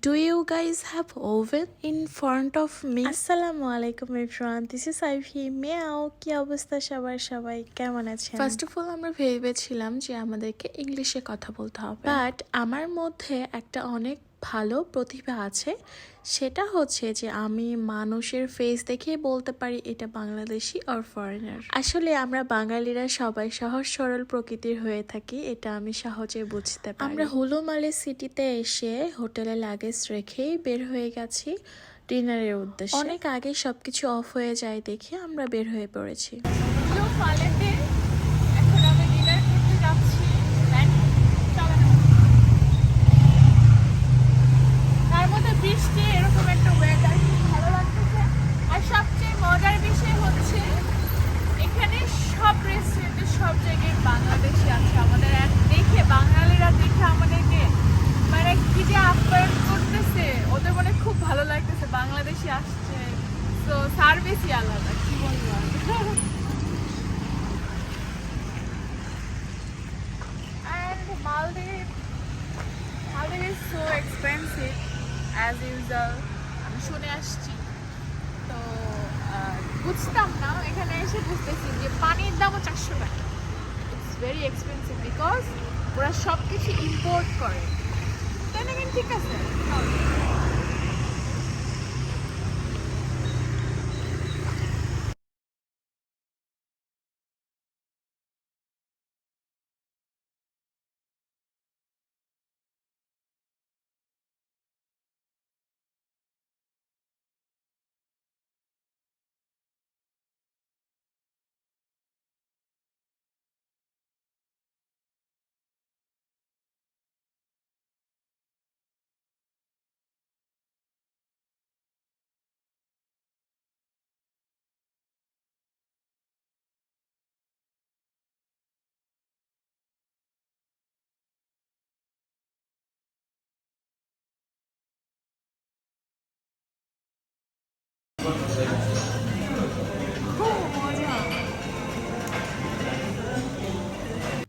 Do you guys have oven in front of me? Assalamu alaikum everyone. This is Ivy. Meow. কি অবস্থা সবাই কেমন আছেন? First of all আমরা ভেবেছিলাম যে আমাদেরকে ইংলিশে কথা বলতে হবে, বাট আমার মধ্যে একটা অনেক ভালো প্রতিভা আছে, সেটা হচ্ছে যে আমি মানুষের ফেস দেখে বলতে পারি এটা বাংলাদেশি অর ফরেনার। আসলে আমরা বাঙালিরা সবাই সহজ সরল প্রকৃতির হয়ে থাকি, এটা আমি সহজে বুঝতে পারি। আমরা হুলুমালি সিটিতে এসে হোটেলে লাগেজ রেখেই বের হয়ে গেছি ডিনারের উদ্দেশ্যে। অনেক আগে সবকিছু অফ হয়ে যায় দেখে আমরা বের হয়ে পড়েছি। বৃষ্টি এরকম একটা ওয়েদার ভালো লাগতেছে। আর সবচেয়ে মজার বিষয় হচ্ছে এখানে সব রেস্টুরেন্টে সব জায়গায় বাংলাদেশি আছে। আমাদের দেখে বাঙালিরা দেখে আমাদেরকে মানে কি যে আপ্যায়ন করতেছে, ওদের মনে খুব ভালো লাগতেছে বাংলাদেশি আসছে। তো সার্ভিসই আলাদা, কি বলবো। And Maldives is so expensive as usual. আমি শুনে আসছি, তো বুঝতাম না, এখানে এসে বুঝতেছি যে পানির দামও 400 টাকা। ইটস ভেরি এক্সপেন্সিভ বিকজ ওরা সব কিছু ইম্পোর্ট করে। তাই না? ঠিক আছে।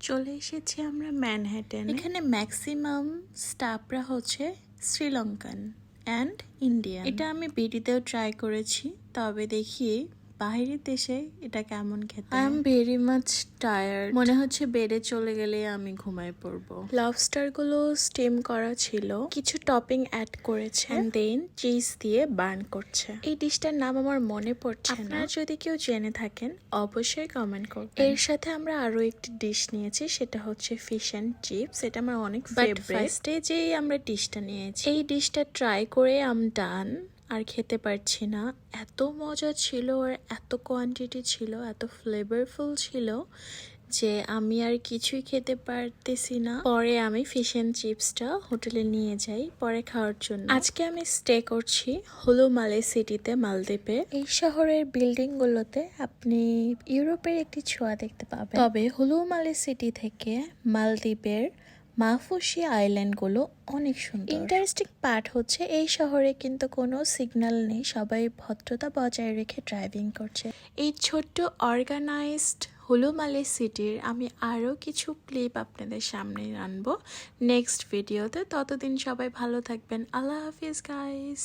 চলে এসেছি আমরা ম্যানহাটন। এখানে ম্যাক্সিমাম স্টাফরা হচ্ছে শ্রীলঙ্কান অ্যান্ড ইন্ডিয়ান। এটা আমি বিডিতেও ট্রাই করেছি, তবে দেখি বাইরের দেশে এটা কেমন খেতে। I am very much tired, মনে হচ্ছে বেডে চলে গেলে আমি ঘুমায় পড়বো। লবস্টার গুলো স্টিম করা ছিল, কিছু টপিং অ্যাড করেছে, দেন চিজ দিয়ে বার্ন করছে। এই ডিশটার নাম আমার মনে পড়ছে না, আপনারা যদি কেউ জেনে থাকেন অবশ্যই কমেন্ট করবেন। এর সাথে আমরা আরো একটি ডিশ নিয়েছি, সেটা হচ্ছে ফিশ অ্যান্ড চিপস। এটা আমার অনেক ফেভারিট। ফার্স্টে যেই আমরা ডিশটা নিয়েছি, এই ডিশটা ট্রাই করে আম ডান, আর খেতে পারছি না। এত মজা ছিল আর এত কোয়ান্টিটি ছিল, এত ফ্লেভারফুল ছিল যে আমি আর কিছুই খেতে পারতেছি না। পরে আমি ফিশ অ্যান্ড চিপসটা হোটেলে নিয়ে যাই পরে খাওয়ার জন্য। আজকে আমি স্টে করছি হুলুমালি সিটিতে, মালদ্বীপে। এই শহরের বিল্ডিং গুলোতে আপনি ইউরোপের একটি ছোঁয়া দেখতে পাবেন, তবে হুলুমালি সিটি থেকে মালদ্বীপের মাহফুশি আইল্যান্ডগুলো অনেক সুন্দর। ইন্টারেস্টিং পার্ট হচ্ছে এই শহরে কিন্তু কোনো সিগন্যাল নেই, সবাই ভদ্রতা বজায় রেখে ড্রাইভিং করছে। এই ছোট্ট অর্গানাইজড হুলুমালি সিটির আমি আরও কিছু ক্লিপ আপনাদের সামনে আনবো নেক্সট ভিডিওতে। ততদিন সবাই ভালো থাকবেন। আল্লাহ হাফিজ গাইস।